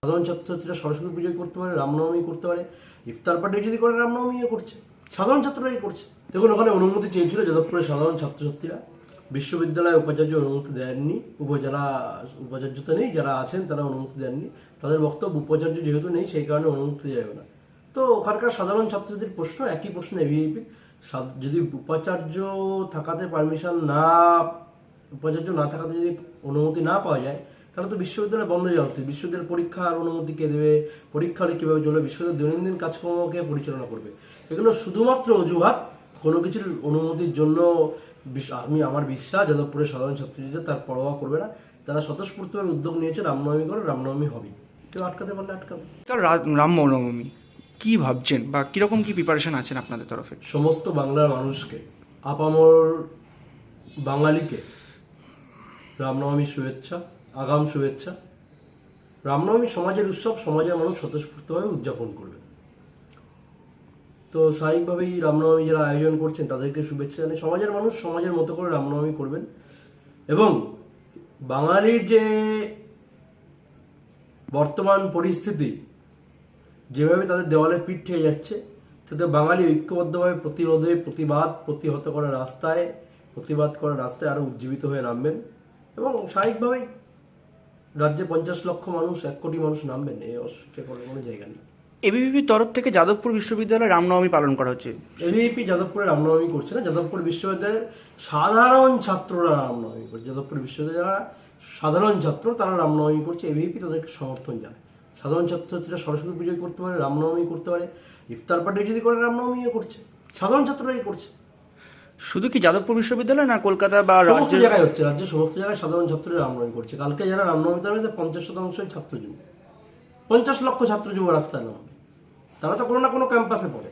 সাধারণ ছাত্রছাত্রীরা সরস্বতী পুজোয় করতে পারে, রামনবমী করতে পারে, ইফতার পার্টি যদি করে রামনবমীও করছে, সাধারণ ছাত্ররাই করছে। দেখুন, ওখানে অনুমতি চেয়েছিল যাদবপুরের সাধারণ ছাত্রছাত্রীরা, বিশ্ববিদ্যালয়ে উপাচার্য অনুমতি দেননি, উপাচার্য তো নেই, যারা আছেন তারা অনুমতি দেননি। তাদের বক্তব্য উপাচার্য যেহেতু নেই সেই কারণে অনুমতি দেওয়া যাবে না। তো ওখানকার সাধারণ ছাত্রছাত্রীর প্রশ্ন একই প্রশ্ন এভিএপি, যদি উপাচার্য থাকাতে উপাচার্য না থাকাতে যদি অনুমতি না পাওয়া যায়, তাহলে তো বিশ্ববিদ্যালয় বন্ধ হয়ে যাওয়া উচিত। বিশ্ববিদ্যালয়ের পরীক্ষার অনুমতি কে দেবে, পরীক্ষা হলে কীভাবে চলবে, বিশ্ববিদ্যালয়ের দৈনন্দিন কাজকর্মকে পরিচালনা করবে। এগুলো শুধুমাত্র অজুহাত, কোনো কিছুর অনুমতির জন্য। আমার বিশ্বাস যাদবপুরের সাধারণ ছাত্রীদের তার পরোয়া করবে না। তারা স্বতঃস্ফূর্তভাবে উদ্যোগ নিয়েছে, রামনবমী করে, রামনবমী হবে। কেউ আটকাতে পারলে আটকাবে। রামনবমী কি ভাবছেন বা কিরকম কি প্রিপারেশন আছেন আপনাদের তরফে? সমস্ত বাংলার মানুষকে, আপামর বাঙালিকে রামনবমীর শুভেচ্ছা, আগাম শুভেচ্ছা। রামনবমী সমাজের উৎসব, সমাজের মানুষ স্বতঃস্ফূর্তভাবে উদযাপন করবে। তো স্বাভাবিকভাবেই রামনবমী যারা আয়োজন করছেন তাদেরকে শুভেচ্ছা জানাই। সমাজের মানুষ সমাজের মতো করে রামনবমী করবেন। এবং বাঙালির যে বর্তমান পরিস্থিতি, যেভাবে তাদের দেওয়ালে পিঠ ঠেকে যাচ্ছে, তাতে বাঙালি ঐক্যবদ্ধভাবে প্রতিহত করার প্রতিবাদ করার রাস্তায় আরো উজ্জীবিত হয়ে নামবেন। এবং স্বাভাবিকভাবেই রাজ্যে 50 লক্ষ মানুষ, 1 কোটি মানুষ নামবেন, এই অস্বীকার করার কোনো জায়গা নেই। এবিভিপির তরফ থেকে যাদবপুর বিশ্ববিদ্যালয়ে রামনবমী পালন করা হচ্ছে। এবিভিপি যাদবপুরে রামনবমী করছে না, যাদবপুর বিশ্ববিদ্যালয়ের সাধারণ ছাত্ররা রামনবমী করছে। যাদবপুর বিশ্ববিদ্যালয়ের যারা সাধারণ ছাত্র তারা রামনবমী করছে, এবিভিপি তাদেরকে সমর্থন জানায়। সাধারণ ছাত্রছাত্রীরা সরস্বতী পুজোয় করতে পারে, রামনবমী করতে পারে, ইফতার পার্টি যদি করে রামনবমীও করছে, সাধারণ ছাত্ররাই করছে। শুধু কি যাদবপুর বিশ্ববিদ্যালয় না, কলকাতা বা সমস্ত রাজ্যের জায়গায় হচ্ছে, রাজ্যের সমস্ত জায়গায় সাধারণ ছাত্ররা রামনবমী করছে। কালকে যারা রামনবমী তারা 50% ছাত্র যুব, 50 লক্ষ ছাত্র যুব রাস্তায় নামবে। তারা তো কোনো না কোনো ক্যাম্পাসে পড়ে।